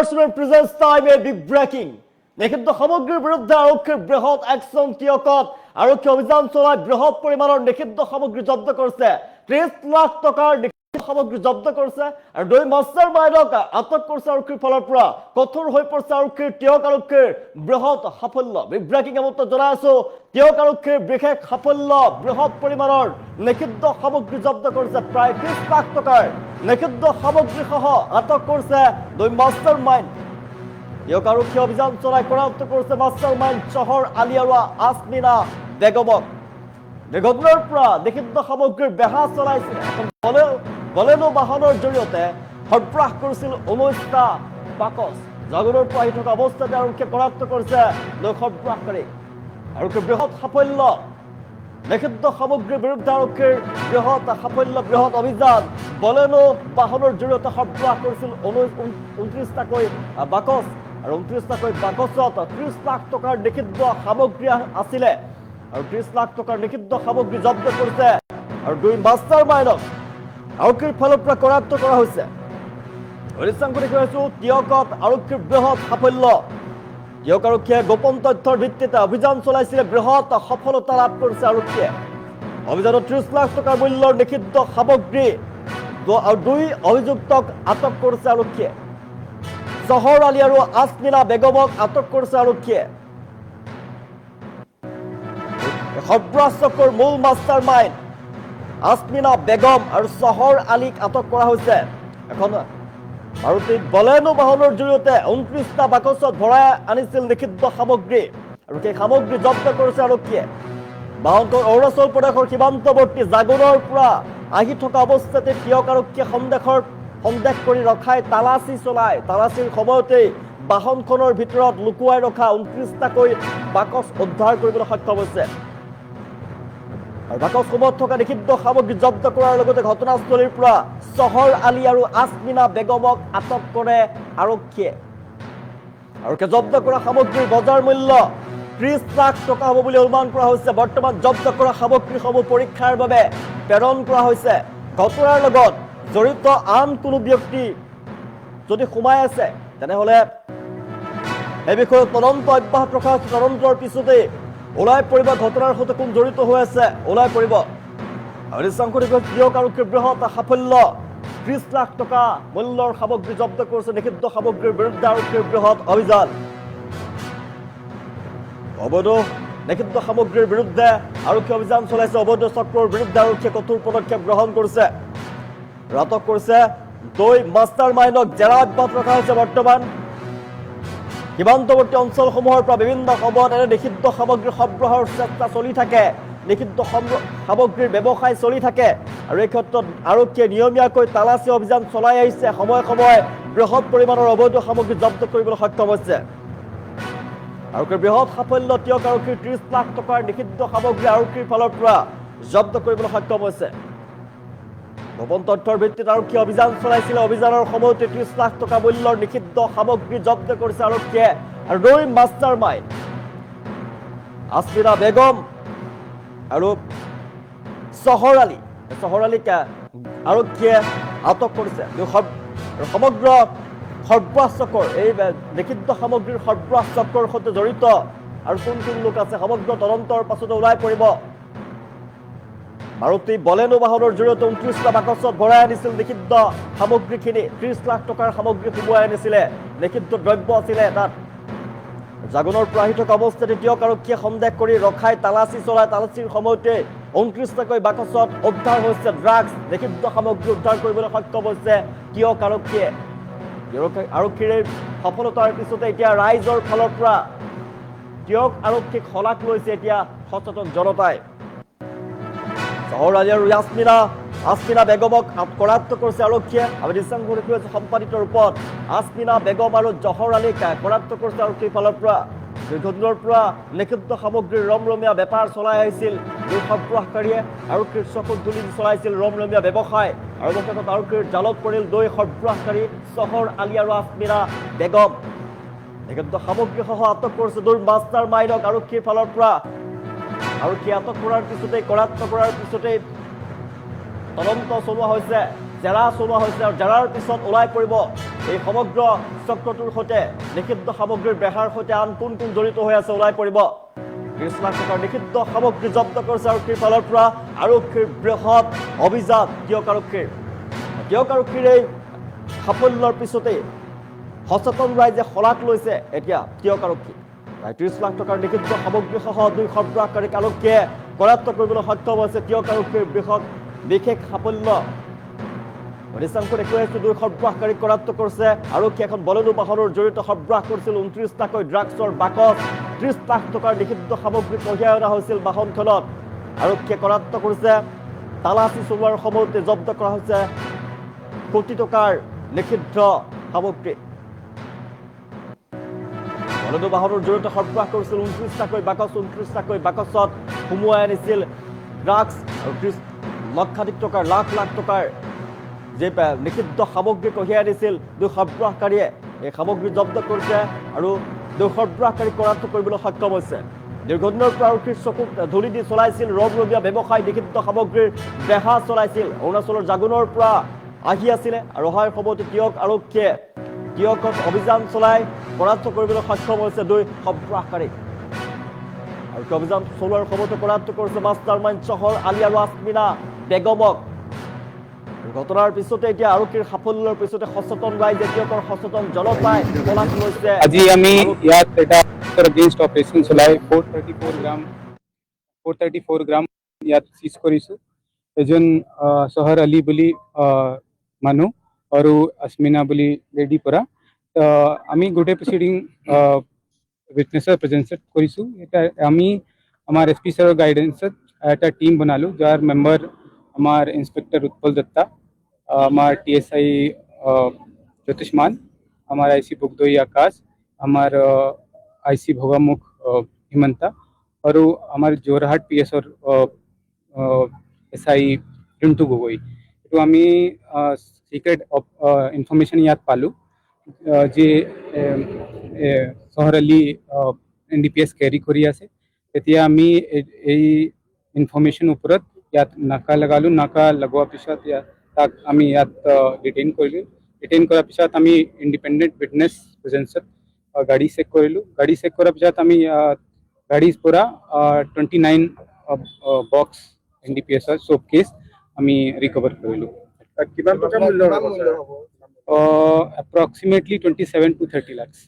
presents time a big breaking. নিষিদ্ধ সামগ্ৰীৰ বিৰুদ্ধে আৰক্ষীৰ বৃহৎ একশ্যন টিয়কত আৰক্ষী অভিযান চলাই বৃহৎ পৰিমাণৰ নিষিদ্ধ সামগ্ৰী জব্দ কৰিছে 30 লাখ টকাৰ নিষিদ্ধ সামগ্ৰী জব্দ কৰিছে আৰু দুই মাষ্টাৰ মাইণ্ডক আটক কৰিছে আৰক্ষীৰ ফালৰ পৰা কঠোৰ হৈ পৰিছে আৰক্ষীৰ টিয়ক আৰক্ষীৰ বৃহৎ সাফল্য বিগ ব্ৰেকিং এমত জনাই আছো টিয়ক আৰক্ষীৰ বিশেষ সাফল্য বৃহৎ পৰিমাণৰ নিষিদ্ধ সামগ্ৰী জব্দ কৰিছে প্ৰায় 30 লাখ টকাৰ নিষিদ্ধ সামগ্ৰী সহ আটক কৰিছে দুই মাষ্টাৰ মাইণ্ড টিয়ক আৰক্ষী অভিযান চলাই কৰায়ত্ত কৰিছে মাষ্টাৰ মাইণ্ড চহৰ আলী আৰু আসমিনা বেগমক ঘটনাৰ পৰা নিষিদ্ধ সামগ্ৰীৰ বেহা চলাইছিল বলেনো বাহনৰ জৰিয়তে সৰ্বৰাহ কৰিছিল 19টা বাকচ জাগৰৰ পৰা আহি থকা অৱস্থাতে আৰক্ষীয়ে কৰায়ত্ত কৰিছে দুই সৰ্বৰাহকাৰীক আৰক্ষীৰ বৃহৎ সাফল্য নিষিদ্ধ সামগ্ৰীৰ বিৰুদ্ধে আৰক্ষীৰ বৃহৎ সাফল্য বৃহৎ অভিযান বলেনো বাহনৰ জৰিয়তে সৰ্বৰাহ কৰিছিল 29টাকৈ বাকচ আৰু 29টাকৈ বাকচত 30 লাখ টকাৰ নিষিদ্ধ সামগ্ৰী আছিলে আৰু 30 লাখ টকাৰ নিষিদ্ধ সামগ্ৰী জব্দ কৰিছে আৰু দুই মাষ্টাৰ মাইণ্ডক আৰক্ষীৰ ফালৰ পৰা কৰায়ত্ত কৰা হৈছে হৰিশংকৰী কৈছো টিয়কত আৰক্ষীৰ বৃহৎ সাফল্য টিয়ক আৰক্ষীয়ে গোপন তথ্যৰ ভিত্তিতে অভিযান চলাইছিলে বৃহৎ সফলতা লাভ কৰিছে আৰক্ষীয়ে অভিযানত 30 লাখ টকাৰ মূল্যৰ নিষিদ্ধ সামগ্ৰী আৰু দুই অভিযুক্তক আটক কৰিছে আৰক্ষীয়ে চহৰ আলী আৰু আসমিনা বেগমক আটক কৰিছে আৰক্ষীয়ে সৰ্বৰাহচক্ৰৰ মূল মাষ্টাৰ মাইণ্ড আসমিনা বেগম আৰু চহৰ আলীক আটক কৰা হৈছে এখন মাৰুতি বলেনো বাহনৰ জৰিয়তে 29টা বাকচত ভৰাই আনিছিল নিষিদ্ধ সামগ্ৰী আৰু সেই সামগ্ৰী জব্দ কৰিছে আৰক্ষীয়ে বাহনটো অৰুণাচল প্ৰদেশৰ সীমান্তৱৰ্তী জাগৰৰ পৰা আহি থকা অৱস্থাতে টিয়ক আৰক্ষীয়ে সন্দেহ কৰি ৰখাই তালাচীৰ সময়তেই বাহনখনৰ ভিতৰত লুকুৱাই ৰখা 29টাকৈ বাকচ উদ্ধাৰ কৰিবলৈ সক্ষম হৈছে আৰু বাকচসমূহত থকা নিষিদ্ধ সামগ্ৰী জব্দ কৰাৰ লগতে ঘটনাস্থলীৰ পৰা চহৰ আলী আৰু আসমিনা বেগমক আটক কৰে আৰক্ষীয়ে জব্দ কৰা সামগ্ৰীৰ বজাৰ মূল্য 30 লাখ টকা হ'ব বুলি অনুমান কৰা হৈছে বৰ্তমান জব্দ কৰা সামগ্ৰীসমূহ পৰীক্ষাৰ বাবে প্ৰেৰণ কৰা হৈছে ঘটনাৰ লগত জড়িত আন কোনো ব্যক্তি যদি সোমাই আছে তেনেহলে এই বিষয়ে তদন্ত অব্যাহত ৰখা তদন্তৰ পিছতে ওলাই পৰিব ঘটনাৰ সৈতে কোন জড়িত হৈ আছে ওলাই পৰিব হৰিশংকৰী টিয়ক আৰক্ষীৰ বৃহৎ সাফল্য 30 লাখ টকা মূল্যৰ সামগ্ৰী জব্দ কৰিছে নিষিদ্ধ সামগ্ৰীৰ বিৰুদ্ধে আৰক্ষীৰ বৃহৎ অভিযান অবৈধ নিষিদ্ধ সামগ্ৰীৰ বিৰুদ্ধে আৰক্ষী অভিযান চলাইছে অবৈধ চক্ৰৰ বিৰুদ্ধে আৰক্ষীয়ে কঠোৰ পদক্ষেপ গ্ৰহণ কৰিছে আটক কৰিছে দুই মাষ্টাৰ মাইণ্ডক জেৰা অব্যাহত ৰখা হৈছে বৰ্তমান সীমান্তৱৰ্তী অঞ্চলসমূহৰ পৰা বিভিন্ন সময়ত এনে নিষিদ্ধ সামগ্ৰী সৰবৰাহৰ চেষ্টা চলি থাকে নিষিদ্ধ সামগ্ৰীৰ ব্যৱসায় চলি থাকে আৰু এই ক্ষেত্ৰত আৰক্ষীয়ে নিয়মীয়াকৈ তালাচী অভিযান চলাই আহিছে সময়ে সময়ে বৃহৎ পৰিমাণৰ অবৈধ সামগ্ৰী জব্দ কৰিবলৈ সক্ষম হৈছে আৰক্ষীৰ বৃহৎ সাফল্য টিয়ক আৰক্ষীৰ 30 লাখ টকাৰ নিষিদ্ধ সামগ্ৰী আৰক্ষীৰ ফালৰ পৰা জব্দ কৰিবলৈ সক্ষম হৈছে গোপন তথ্যৰ ভিত্তিত আৰক্ষী অভিযান চলাইছিল অভিযানৰ সময়তে 30 লাখ টকা মূল্যৰ নিষিদ্ধ সামগ্ৰী জব্দ কৰিছে আৰক্ষীয়ে আৰু দুই মাষ্টাৰ মাইণ্ড আসমিনা বেগম আৰু চহৰ আলীক আৰক্ষীয়ে আটক কৰিছে সমগ্ৰ সৰ্বৰাহ চক্ৰৰ এই নিষিদ্ধ সামগ্ৰীৰ সৰ্বৰাহ চক্ৰৰ সৈতে জড়িত আৰু কোন লোক আছে সমগ্ৰ তদন্তৰ পাছতে ওলাই পৰিব মাৰুতি বলেনো বাহনৰ জৰিয়তে 29টা বাকচত ভৰাই আনিছিল নিষিদ্ধ সামগ্ৰীখিনি 30 লাখ টকাৰ সামগ্ৰী সোমোৱাই আনিছিলে নিষিদ্ধ দ্ৰব্য আছিলে তাত জাগনৰ পৰা আহি থকা অৱস্থাতে টিয়ক আৰক্ষীয়ে সন্দেহ কৰি ৰখাই তালাচীৰ সময়তে 29টাকৈ বাকচত উদ্ধাৰ হৈছে ড্ৰাগছ নিষিদ্ধ সামগ্ৰী উদ্ধাৰ কৰিবলৈ সক্ষম হৈছে টিয়ক আৰক্ষীয়ে আৰক্ষীৰ সফলতাৰ পিছতে এতিয়া ৰাইজৰ ফালৰ পৰা টিয়ক আৰক্ষীক শলাগ লৈছে এতিয়া সচেতন জনতাই চহৰ আলী আৰু আসমিনা বেগমক কৰায়ত্ত কৰিছে আৰক্ষীয়ে আমি হৰিশংকৰী কৈছো সম্পাদিত ৰূপত আসমিনা বেগম আৰু চহৰ আলীক কৰায়ত্ত কৰিছে আৰক্ষীৰ ফালৰ পৰা দীৰ্ঘদিনৰ পৰা নিষিদ্ধ সামগ্ৰীৰ ৰমৰমীয়া বেপাৰ চলাই আহিছিল দুই সৰবৰাহকাৰীয়ে আৰক্ষীৰ চকুত ধুলি চলাইছিল ৰমৰমীয়া ব্যৱসায় আৰু লগতে আৰক্ষীৰ জালত পৰিল দুই সৰবৰাহকাৰী চহৰ আলী আৰু আসমিনা বেগম নিষিদ্ধ সামগ্ৰী সহ আটক কৰিছে দুই মাষ্টাৰ মাইণ্ডক আৰক্ষীৰ ফালৰ পৰা আৰক্ষী আটক কৰাৰ পিছতে কৰায়ত্ত কৰাৰ পিছতে তদন্ত চলোৱা হৈছে জেৰা চলোৱা হৈছে আৰু জেৰাৰ পিছত ওলাই পৰিব এই সমগ্ৰ চক্ৰটোৰ সৈতে নিষিদ্ধ সামগ্ৰীৰ বেহাৰ সৈতে আন কোন কোন জড়িত হৈ আছে ওলাই পৰিব 30 লাখ টকাৰ নিষিদ্ধ সামগ্ৰী জব্দ কৰিছে আৰক্ষীৰ ফালৰ পৰা আৰক্ষীৰ বৃহৎ অভিযান টিয়ক আৰক্ষীৰ এই সাফল্যৰ পিছতে সচেতন ৰাইজে শলাগ লৈছে এতিয়া টিয়ক আৰক্ষী 30 লাখ টকাৰ নিষিদ্ধ সামগ্ৰীসহ 2 সৰবৰাহকাৰীক আৰক্ষীয়ে কৰায়ত্ব কৰিবলৈ সক্ষম হৈছে টিয়ক আৰক্ষীৰ বৃহৎ বিশেষ সাফল্য অধিকাংশ দেখুৱাই 2 সৰবৰাহকাৰীক কৰায়ত্ব কৰিছে আৰক্ষী এখন বলেনো বাহনৰ জৰিয়তে সৰবৰাহ কৰিছিল 29টাকৈ ড্ৰাগছৰ বাকচ 30 লাখ টকাৰ নিষিদ্ধ সামগ্ৰী কঢ়িয়াই অনা হৈছিল বাহনখনত আৰক্ষীয়ে কৰায়ত্ব কৰিছে তালাচী চলোৱাৰ সময়তে জব্দ কৰা হৈছে কোটি টকাৰ নিষিদ্ধ সামগ্ৰী বলেনো বাহনৰ জৰিয়তে সৰবৰাহ কৰিছিল 29টাকৈ বাকচত সুমুৱাই আনিছিল ড্ৰাগছ আৰু 30 লক্ষাধিক টকাৰ লাখ টকাৰ যে নিষিদ্ধ সামগ্ৰী কঢ়িয়াই আনিছিল 2 সৰবৰাহকাৰীয়ে এই সামগ্ৰী জব্দ কৰিছে আৰু 2 সৰবৰাহকাৰীক কৰায়ত্ব কৰিবলৈ সক্ষম হৈছে দীৰ্ঘদিনৰ পৰা আৰক্ষীৰ চকুত ধূলি দি চলাইছিল ৰবৰবীয়া ব্যৱসায় নিষিদ্ধ সামগ্ৰীৰ বেহা চলাইছিল অৰুণাচলৰ জাগুনৰ পৰা আহি আছিলে আৰু অহাৰ সময়তে টিয়কত অভিযান চলাই কৰায়ত্ব কৰিবলৈ সক্ষম হৈছে 2 সৰবৰাহকাৰীক আৰু অভিযান চলোৱাৰ সময়তে কৰায়ত্ব কৰিছে মাষ্টাৰমাইণ্ড চহৰ আলী আৰু আসমিনা বেগমক ঘটনাৰ পিছতে এতিয়া আৰক্ষীৰ সাফল্যৰ পিছতে সচেতন ৰাইজে টিয়কৰ সচেতন জনতাই পলাশ লৈছে আজি আমি ইয়াত এটা এগেইনষ্ট অপাৰেশ্যন চলাই 434 গ্ৰাম ইয়াত সিজ কৰিছো এজন চহৰ আলী বুলি মানুহ আৰু আসমিনা বুলি লেডি পৰা আমি গোটেই প্ৰচিডিং উইটনেছৰ প্ৰেজেন্সত কৰিছো এটা আমি আমাৰ এসপি ছাৰৰ গাইডেন্সত এটা টিম বনালো যাৰ মেম্বাৰ আমাৰ ইন্সপেক্টৰ উৎপল দত্তা আমাৰ টিএসআই জ্যোতিষমান আমাৰ আইসি বুগদই আকাশ আমাৰ আইসি ভোগামুখ হিমন্তা और আমাৰ যোৰহাট পিএসৰ এসআই ৰিণ্টু গগৈ তো আমি সিক্ৰেট ইনফৰমেশন ইয়াত পালো যে চহৰ আলী এনডিপিএস ক্যাৰি কৰি আছে তেতিয়া আমি এই ইনফৰমেশন ওপৰত ইয়াত নাকা লগালো নাকা লগোৱাৰ পিছত তাক আমি ইয়াত ডিটেইন কৰিলো ডিটেইন কৰাৰ পিছত আমি ইণ্ডিপেণ্ডেণ্ট উইটনেছ প্ৰেজেন্সত গাড়ী চেক কৰিলো গাড়ী চেক কৰাৰ পিছত আমি গাড়ীৰ পৰা 29 বক্স এনডিপিএছৰ চব কেছ আমি ৰিকভাৰ কৰিলো কিমান টকা মূল্য হ'ব এপ্ৰক্সিমেটলি 27 to 30 lakhs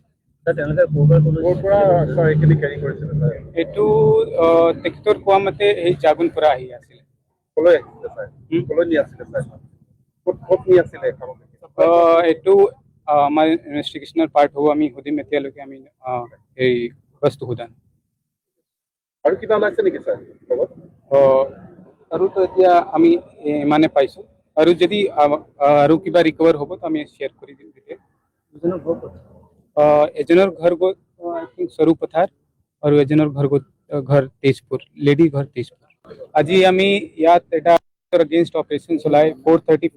এইটো তেখেতৰ কোৱা মতে এই জাগুন পৰা আহি আছিল এইটো আমাৰ ইনভেষ্টিগেশ্যনৰ পাৰ্ট হ'ব আমি সুধিম এতিয়ালৈকে আমি এই বস্তু সোধান আৰু কিবা ওলাইছে নেকি ছাৰ আৰু তো এতিয়া আমি ইমানে পাইছো আৰু যদি আৰু কিবা ৰিকভাৰ হ'ব তো আমি শ্বেয়াৰ কৰি দিম তেতিয়া এজনৰ ঘৰ গৈ আই থিংক সৰু পথাৰ আৰু এজনৰ ঘৰ তেজপুৰ লেডি ঘৰ তেজপুৰ আজি আমি ইয়াত এটা এগেইনষ্ট অপাৰেশ্যন চলাই 434